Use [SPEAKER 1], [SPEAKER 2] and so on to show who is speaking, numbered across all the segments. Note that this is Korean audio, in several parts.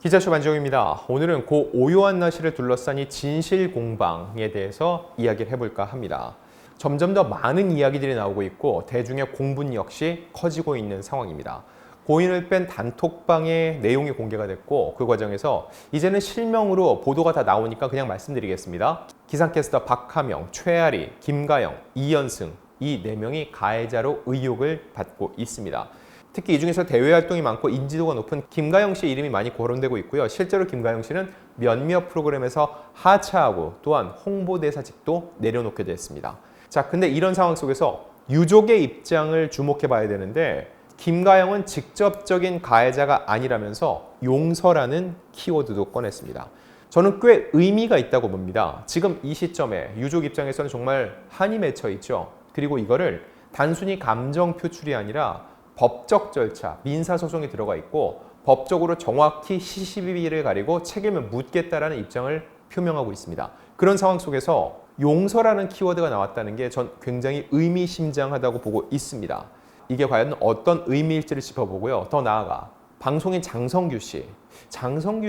[SPEAKER 1] 기자쇼 안지용입니다. 오늘은 고 오요한나 씨를 둘러싼 이 진실 공방에 대해서 이야기를 해볼까 합니다. 점점 더 많은 이야기들이 나오고 있고 대중의 공분 역시 커지고 있는 상황입니다. 고인을 뺀 단톡방의 내용이 공개가 됐고 그 과정에서 이제는 실명으로 보도가 다 나오니까 그냥 말씀드리겠습니다. 기상캐스터 박하명, 최아리, 김가영, 이연승 이 4명이 가해자로 의혹을 받고 있습니다. 특히 이 중에서 대외 활동이 많고 인지도가 높은 김가영 씨 이름이 많이 거론되고 있고요. 실제로 김가영 씨는 몇몇 프로그램에서 하차하고 또한 홍보대사직도 내려놓게 됐습니다. 자, 근데 이런 상황 속에서 유족의 입장을 주목해 봐야 되는데 김가영은 직접적인 가해자가 아니라면서 용서라는 키워드도 꺼냈습니다. 저는 꽤 의미가 있다고 봅니다. 지금 이 시점에 유족 입장에서는 정말 한이 맺혀 있죠. 그리고 이거를 단순히 감정 표출이 아니라 법적 절차, 민사소송이 들어가 있고 법적으로 정확히 시시비비를 가리고 책임을 묻겠다라는 입장을 표명하고 있습니다. 그런 상황 속에서 용서라는 키워드가 나왔다는 게 전 굉장히 의미심장하다고 보고 있습니다. 이게 과연 어떤 의미일지를 짚어보고요. 더 나아가 방송인 장성규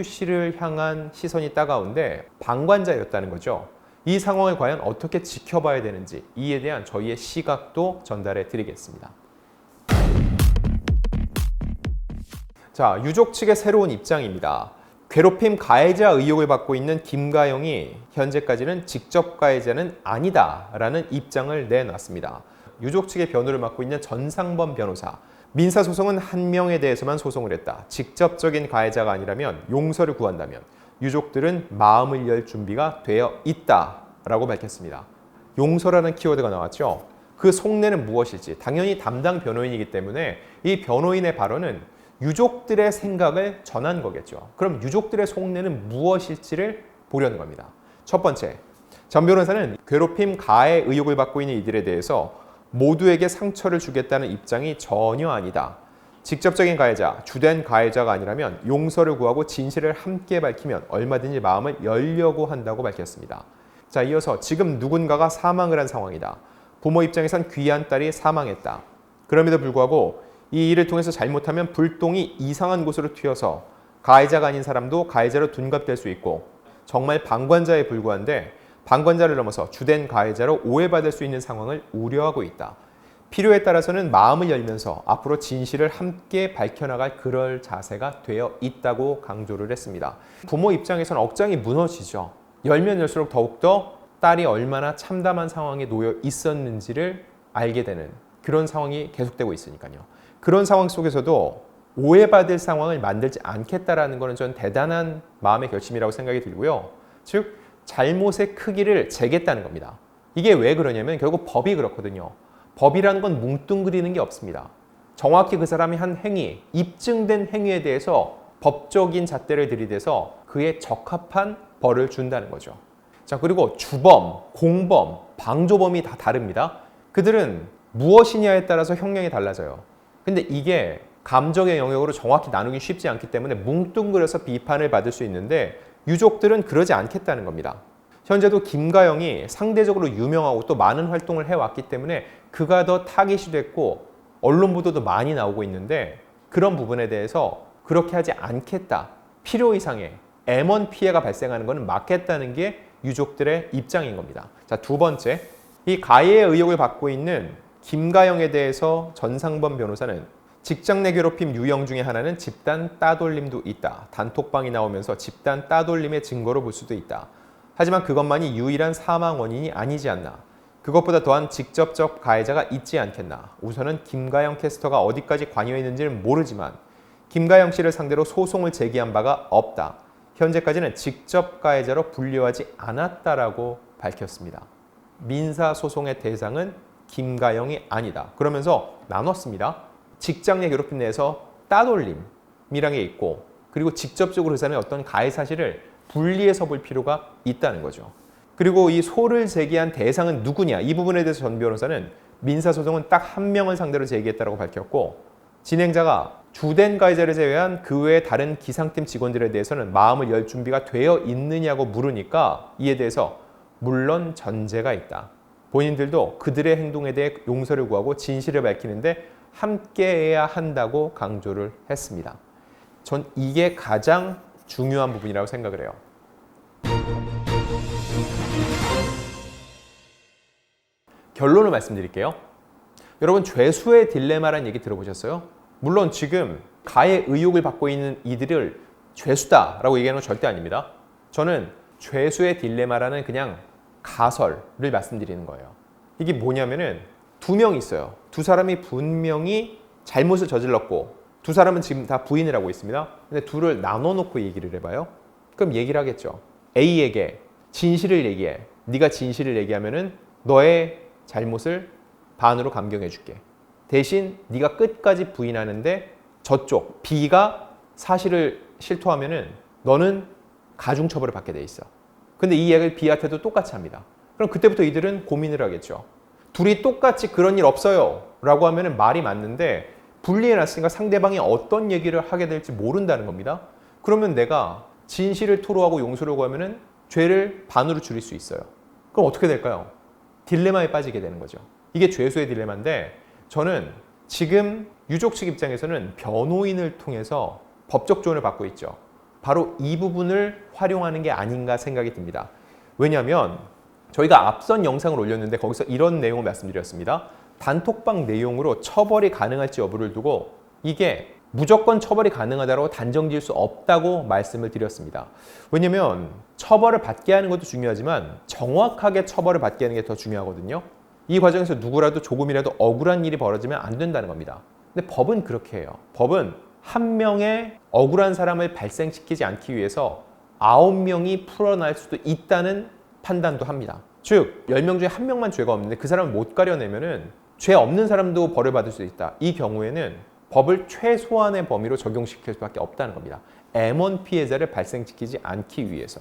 [SPEAKER 1] 씨를 향한 시선이 따가운데 방관자였다는 거죠. 이 상황을 과연 어떻게 지켜봐야 되는지 이에 대한 저희의 시각도 전달해 드리겠습니다. 자, 유족 측의 새로운 입장입니다. 괴롭힘 가해자 의혹을 받고 있는 김가영이 현재까지는 직접 가해자는 아니다라는 입장을 내놨습니다. 유족 측의 변호를 맡고 있는 전상범 변호사. 민사소송은 한 명에 대해서만 소송을 했다. 직접적인 가해자가 아니라면 용서를 구한다면 유족들은 마음을 열 준비가 되어 있다라고 밝혔습니다. 용서라는 키워드가 나왔죠. 그 속내는 무엇일지 당연히 담당 변호인이기 때문에 이 변호인의 발언은 유족들의 생각을 전한 거겠죠. 그럼 유족들의 속내는 무엇일지를 보려는 겁니다. 첫 번째, 전 변호사는 괴롭힘 가해 의혹을 받고 있는 이들에 대해서 모두에게 상처를 주겠다는 입장이 전혀 아니다. 직접적인 가해자, 주된 가해자가 아니라면 용서를 구하고 진실을 함께 밝히면 얼마든지 마음을 열려고 한다고 밝혔습니다. 자, 이어서 지금 누군가가 사망을 한 상황이다. 부모 입장에선 귀한 딸이 사망했다. 그럼에도 불구하고 이 일을 통해서 잘못하면 불똥이 이상한 곳으로 튀어서 가해자가 아닌 사람도 가해자로 둔갑될 수 있고 정말 방관자에 불과한데 방관자를 넘어서 주된 가해자로 오해받을 수 있는 상황을 우려하고 있다. 필요에 따라서는 마음을 열면서 앞으로 진실을 함께 밝혀나갈 그럴 자세가 되어 있다고 강조를 했습니다. 부모 입장에서는 억장이 무너지죠. 열면 열수록 더욱더 딸이 얼마나 참담한 상황에 놓여 있었는지를 알게 되는 그런 상황이 계속되고 있으니까요. 그런 상황 속에서도 오해받을 상황을 만들지 않겠다라는 것은 전 대단한 마음의 결심이라고 생각이 들고요. 즉 잘못의 크기를 재겠다는 겁니다. 이게 왜 그러냐면 결국 법이 그렇거든요. 법이라는 건 뭉뚱그리는 게 없습니다. 정확히 그 사람이 한 행위, 입증된 행위에 대해서 법적인 잣대를 들이대서 그에 적합한 벌을 준다는 거죠. 자, 그리고 주범, 공범, 방조범이 다 다릅니다. 그들은 무엇이냐에 따라서 형량이 달라져요. 근데 이게 감정의 영역으로 정확히 나누기 쉽지 않기 때문에 뭉뚱그려서 비판을 받을 수 있는데 유족들은 그러지 않겠다는 겁니다. 현재도 김가영이 상대적으로 유명하고 또 많은 활동을 해왔기 때문에 그가 더 타깃이 됐고 언론 보도도 많이 나오고 있는데 그런 부분에 대해서 그렇게 하지 않겠다. 필요 이상의 M1 피해가 발생하는 것은 막겠다는 게 유족들의 입장인 겁니다. 자, 두 번째, 이 가해의 의혹을 받고 있는 김가영에 대해서 전상범 변호사는 직장 내 괴롭힘 유형 중에 하나는 집단 따돌림도 있다. 단톡방이 나오면서 집단 따돌림의 증거로 볼 수도 있다. 하지만 그것만이 유일한 사망 원인이 아니지 않나. 그것보다 더한 직접적 가해자가 있지 않겠나. 우선은 김가영 캐스터가 어디까지 관여했는지는 모르지만 김가영 씨를 상대로 소송을 제기한 바가 없다. 현재까지는 직접 가해자로 분류하지 않았다라고 밝혔습니다. 민사소송의 대상은 김가영이 아니다. 그러면서 나눴습니다. 직장 내 괴롭힘 내에서 따돌림이란 게 있고 그리고 직접적으로 그 사람의 어떤 가해 사실을 분리해서 볼 필요가 있다는 거죠. 그리고 이 소를 제기한 대상은 누구냐 이 부분에 대해서 전 변호사는 민사소송은 딱 한 명을 상대로 제기했다고 밝혔고 진행자가 주된 가해자를 제외한 그 외의 다른 기상팀 직원들에 대해서는 마음을 열 준비가 되어 있느냐고 물으니까 이에 대해서 물론 전제가 있다. 본인들도 그들의 행동에 대해 용서를 구하고 진실을 밝히는데 함께해야 한다고 강조를 했습니다. 전 이게 가장 중요한 부분이라고 생각을 해요. 결론을 말씀드릴게요. 여러분, 죄수의 딜레마라는 얘기 들어보셨어요? 물론 지금 가해 의혹을 받고 있는 이들을 죄수다라고 얘기하는 건 절대 아닙니다. 저는 죄수의 딜레마라는 그냥 가설을 말씀드리는 거예요. 이게 뭐냐면은 두 명이 있어요. 두 사람이 분명히 잘못을 저질렀고 두 사람은 지금 다 부인을 하고 있습니다. 근데 둘을 나눠놓고 얘기를 해봐요. 그럼 얘기를 하겠죠. A에게 진실을 얘기해. 네가 진실을 얘기하면은 너의 잘못을 반으로 감경해줄게. 대신 네가 끝까지 부인하는데 저쪽 B가 사실을 실토하면은 너는 가중처벌을 받게 돼 있어. 근데 이 얘기를 B한테도 똑같이 합니다. 그럼 그때부터 이들은 고민을 하겠죠. 둘이 똑같이 그런 일 없어요 라고 하면은 말이 맞는데 분리해놨으니까 상대방이 어떤 얘기를 하게 될지 모른다는 겁니다. 그러면 내가 진실을 토로하고 용서를 구하면은 죄를 반으로 줄일 수 있어요. 그럼 어떻게 될까요? 딜레마에 빠지게 되는 거죠. 이게 죄수의 딜레마인데 저는 지금 유족 측 입장에서는 변호인을 통해서 법적 조언을 받고 있죠. 바로 이 부분을 활용하는 게 아닌가 생각이 듭니다. 왜냐하면 저희가 앞선 영상을 올렸는데 거기서 이런 내용을 말씀드렸습니다. 단톡방 내용으로 처벌이 가능할지 여부를 두고 이게 무조건 처벌이 가능하다고 단정 지을 수 없다고 말씀을 드렸습니다. 왜냐하면 처벌을 받게 하는 것도 중요하지만 정확하게 처벌을 받게 하는 게 더 중요하거든요. 이 과정에서 누구라도 조금이라도 억울한 일이 벌어지면 안 된다는 겁니다. 근데 법은 그렇게 해요. 법은 한 명의 억울한 사람을 발생시키지 않기 위해서 9명이 풀어날 수도 있다는 판단도 합니다. 즉 10명 중에 1명만 죄가 없는데 그 사람을 못 가려내면은 죄 없는 사람도 벌을 받을 수 있다. 이 경우에는 법을 최소한의 범위로 적용시킬 수밖에 없다는 겁니다. M1 피해자를 발생시키지 않기 위해서.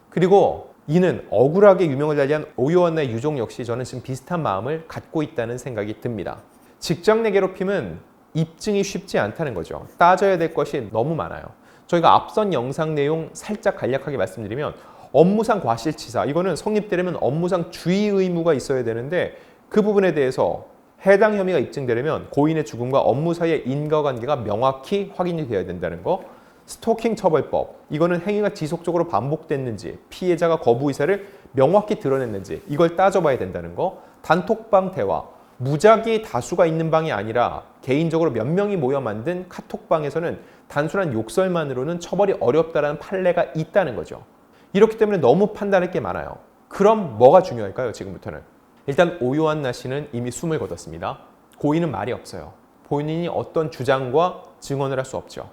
[SPEAKER 1] 그리고 이는 억울하게 유명을 달리한 오요한나의 유족 역시 저는 지금 비슷한 마음을 갖고 있다는 생각이 듭니다. 직장 내 괴롭힘은 입증이 쉽지 않다는 거죠. 따져야 될 것이 너무 많아요. 저희가 앞선 영상 내용 살짝 간략하게 말씀드리면 업무상 과실치사, 이거는 성립되려면 업무상 주의 의무가 있어야 되는데 그 부분에 대해서 해당 혐의가 입증되려면 고인의 죽음과 업무 사이의 인과관계가 명확히 확인이 되어야 된다는 거. 스토킹 처벌법, 이거는 행위가 지속적으로 반복됐는지 피해자가 거부 의사를 명확히 드러냈는지 이걸 따져봐야 된다는 거. 단톡방 대화, 무작위 다수가 있는 방이 아니라 개인적으로 몇 명이 모여 만든 카톡방에서는 단순한 욕설만으로는 처벌이 어렵다는 판례가 있다는 거죠. 이렇기 때문에 너무 판단할 게 많아요. 그럼 뭐가 중요할까요? 지금부터는 일단 오요한나 씨는 이미 숨을 거뒀습니다. 고인은 말이 없어요. 본인이 어떤 주장과 증언을 할 수 없죠.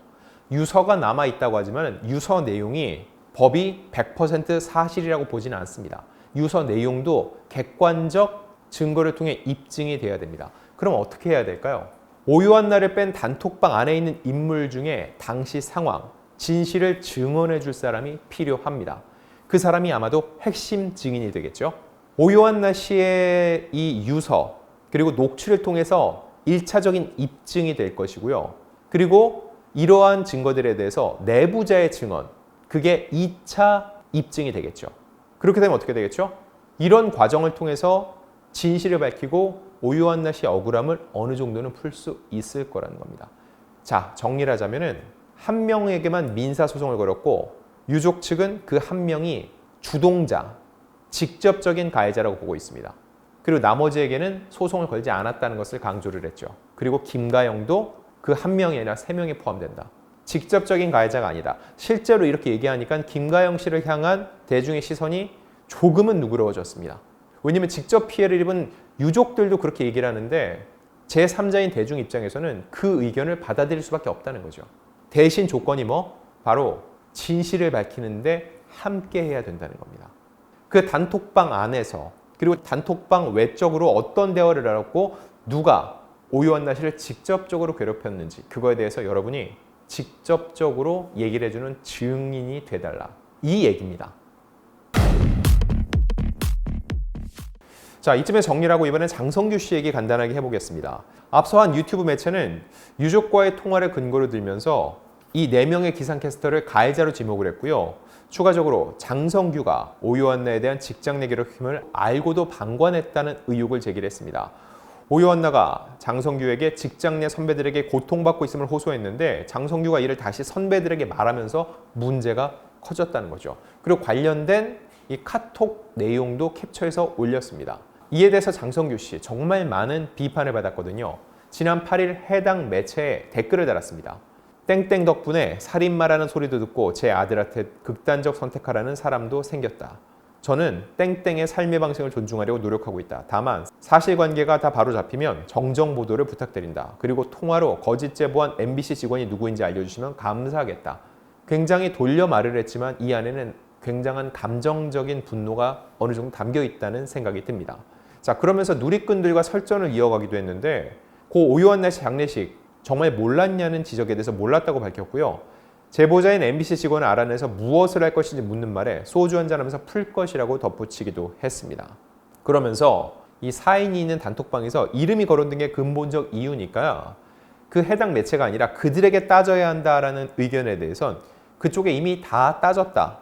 [SPEAKER 1] 유서가 남아있다고 하지만 유서 내용이 법이 100% 사실이라고 보지는 않습니다. 유서 내용도 객관적 증거를 통해 입증이 돼야 됩니다. 그럼 어떻게 해야 될까요? 오요한나를 뺀 단톡방 안에 있는 인물 중에 당시 상황, 진실을 증언해 줄 사람이 필요합니다. 그 사람이 아마도 핵심 증인이 되겠죠. 오요한나 씨의 이 유서 그리고 녹취를 통해서 1차적인 입증이 될 것이고요. 그리고 이러한 증거들에 대해서 내부자의 증언, 그게 2차 입증이 되겠죠. 그렇게 되면 어떻게 되겠죠? 이런 과정을 통해서 진실을 밝히고 오요한나 씨의 억울함을 어느 정도는 풀 수 있을 거라는 겁니다. 자, 정리를 하자면은 한 명에게만 민사소송을 걸었고 유족 측은 그 한 명이 주동자, 직접적인 가해자라고 보고 있습니다. 그리고 나머지에게는 소송을 걸지 않았다는 것을 강조를 했죠. 그리고 김가영도 그 한 명이 아니라 3명에 포함된다. 직접적인 가해자가 아니다. 실제로 이렇게 얘기하니까 김가영 씨를 향한 대중의 시선이 조금은 누그러워졌습니다. 왜냐하면 직접 피해를 입은 유족들도 그렇게 얘기를 하는데 제3자인 대중 입장에서는 그 의견을 받아들일 수밖에 없다는 거죠. 대신 조건이 뭐? 바로 진실을 밝히는데 함께 해야 된다는 겁니다. 그 단톡방 안에서 그리고 단톡방 외적으로 어떤 대화를 나눴고 누가 오요한나 씨를 직접적으로 괴롭혔는지 그거에 대해서 여러분이 직접적으로 얘기를 해주는 증인이 돼달라. 이 얘기입니다. 자, 이쯤에 정리를 하고 이번엔 장성규 씨 얘기 간단하게 해보겠습니다. 앞서 한 유튜브 매체는 유족과의 통화를 근거로 들면서 이 4명의 기상캐스터를 가해자로 지목을 했고요. 추가적으로 장성규가 오요한나에 대한 직장 내 괴롭힘을 알고도 방관했다는 의혹을 제기를 했습니다. 오요한나가 장성규에게 직장 내 선배들에게 고통받고 있음을 호소했는데 장성규가 이를 다시 선배들에게 말하면서 문제가 커졌다는 거죠. 그리고 관련된 이 카톡 내용도 캡처해서 올렸습니다. 이에 대해서 장성규 씨 정말 많은 비판을 받았거든요. 지난 8일 해당 매체에 댓글을 달았습니다. 땡땡 덕분에 살인마라는 소리도 듣고 제 아들한테 극단적 선택하라는 사람도 생겼다. 저는 땡땡의 삶의 방식을 존중하려고 노력하고 있다. 다만 사실관계가 다 바로 잡히면 정정 보도를 부탁드린다. 그리고 통화로 거짓 제보한 MBC 직원이 누구인지 알려주시면 감사하겠다. 굉장히 돌려 말을 했지만 이 안에는 굉장한 감정적인 분노가 어느 정도 담겨 있다는 생각이 듭니다. 자, 그러면서 누리꾼들과 설전을 이어가기도 했는데 고 오요한나 씨 장례식 정말 몰랐냐는 지적에 대해서 몰랐다고 밝혔고요. 제보자인 MBC 직원을 알아내서 무엇을 할 것인지 묻는 말에 소주 한잔하면서 풀 것이라고 덧붙이기도 했습니다. 그러면서 이 사인이 있는 단톡방에서 이름이 거론된 게 근본적 이유니까 그 해당 매체가 아니라 그들에게 따져야 한다라는 의견에 대해선 그쪽에 이미 다 따졌다.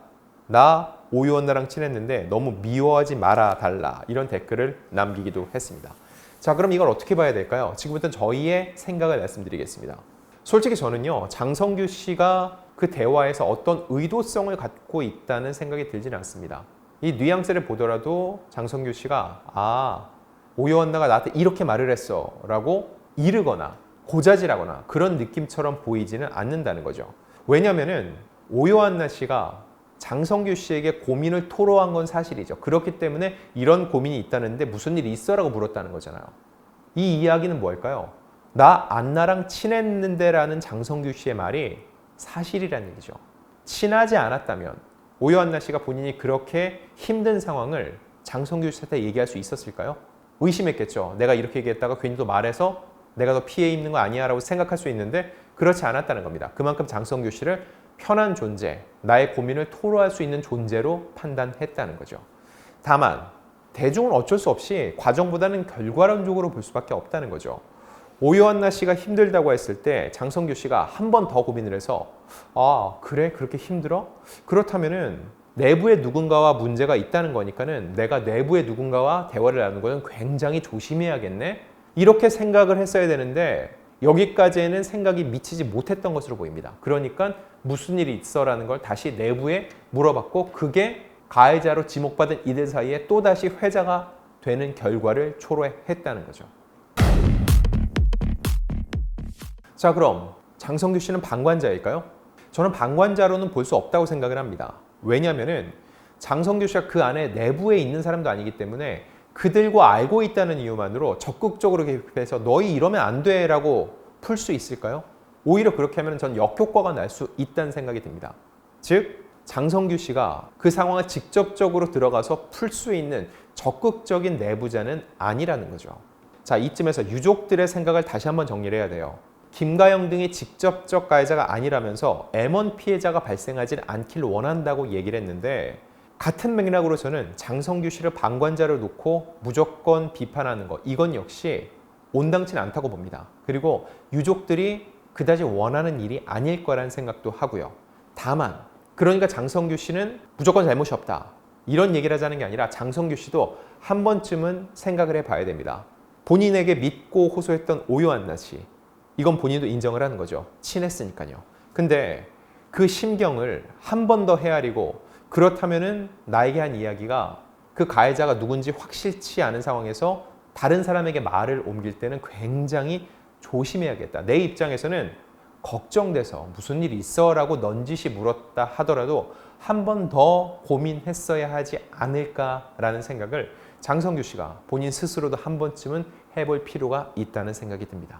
[SPEAKER 1] 나 오요한나랑 친했는데 너무 미워하지 말아 달라. 이런 댓글을 남기기도 했습니다. 자, 그럼 이걸 어떻게 봐야 될까요? 지금부터 저희의 생각을 말씀드리겠습니다. 솔직히 저는요, 장성규 씨가 그 대화에서 어떤 의도성을 갖고 있다는 생각이 들지는 않습니다. 이 뉘앙스를 보더라도 장성규 씨가 오요한나가 나한테 이렇게 말을 했어 라고 이르거나 고자질하거나 그런 느낌처럼 보이지는 않는다는 거죠. 왜냐면은 오요한나 씨가 장성규 씨에게 고민을 토로한 건 사실이죠. 그렇기 때문에 이런 고민이 있다는데 무슨 일이 있어라고 물었다는 거잖아요. 이 이야기는 뭘까요? 나 안나랑 친했는데 라는 장성규 씨의 말이 사실이라는 얘기죠. 친하지 않았다면 오요한나 씨가 본인이 그렇게 힘든 상황을 장성규 씨한테 얘기할 수 있었을까요? 의심했겠죠. 내가 이렇게 얘기했다가 괜히 또 말해서 내가 더 피해 입는 거 아니야 라고 생각할 수 있는데 그렇지 않았다는 겁니다. 그만큼 장성규 씨를 편한 존재, 나의 고민을 토로할 수 있는 존재로 판단했다는 거죠. 다만 대중은 어쩔 수 없이 과정보다는 결과론적으로 볼 수밖에 없다는 거죠. 오요한나 씨가 힘들다고 했을 때 장성규 씨가 한 번 더 고민을 해서 그래? 그렇게 힘들어? 그렇다면은 내부에 누군가와 문제가 있다는 거니까는 내가 내부의 누군가와 대화를 나누는 것은 굉장히 조심해야겠네? 이렇게 생각을 했어야 되는데 여기까지는 생각이 미치지 못했던 것으로 보입니다. 그러니까 무슨 일이 있어라는 걸 다시 내부에 물어봤고 그게 가해자로 지목받은 이들 사이에 또다시 회자가 되는 결과를 초래했다는 거죠. 자, 그럼 장성규 씨는 방관자일까요? 저는 방관자로는 볼 수 없다고 생각을 합니다. 왜냐하면 장성규 씨가 그 안에 내부에 있는 사람도 아니기 때문에 그들과 알고 있다는 이유만으로 적극적으로 개입해서 너희 이러면 안 돼 라고 풀 수 있을까요? 오히려 그렇게 하면 전 역효과가 날 수 있다는 생각이 듭니다. 즉 장성규 씨가 그 상황을 직접적으로 들어가서 풀 수 있는 적극적인 내부자는 아니라는 거죠. 자, 이쯤에서 유족들의 생각을 다시 한번 정리를 해야 돼요. 김가영 등이 직접적 가해자가 아니라면서 M1 피해자가 발생하지 않길 원한다고 얘기를 했는데 같은 맥락으로 저는 장성규 씨를 방관자로 놓고 무조건 비판하는 것, 이건 역시 온당치는 않다고 봅니다. 그리고 유족들이 그다지 원하는 일이 아닐 거라는 생각도 하고요. 다만 그러니까 장성규 씨는 무조건 잘못이 없다, 이런 얘기를 하자는 게 아니라 장성규 씨도 한 번쯤은 생각을 해봐야 됩니다. 본인에게 믿고 호소했던 오요한나 씨, 이건 본인도 인정을 하는 거죠. 친했으니까요. 근데 그 심경을 한 번 더 헤아리고 그렇다면은 나에게 한 이야기가 그 가해자가 누군지 확실치 않은 상황에서 다른 사람에게 말을 옮길 때는 굉장히 조심해야겠다. 내 입장에서는 걱정돼서 무슨 일이 있어 라고 넌지시 물었다 하더라도 한 번 더 고민했어야 하지 않을까라는 생각을 장성규 씨가 본인 스스로도 한 번쯤은 해볼 필요가 있다는 생각이 듭니다.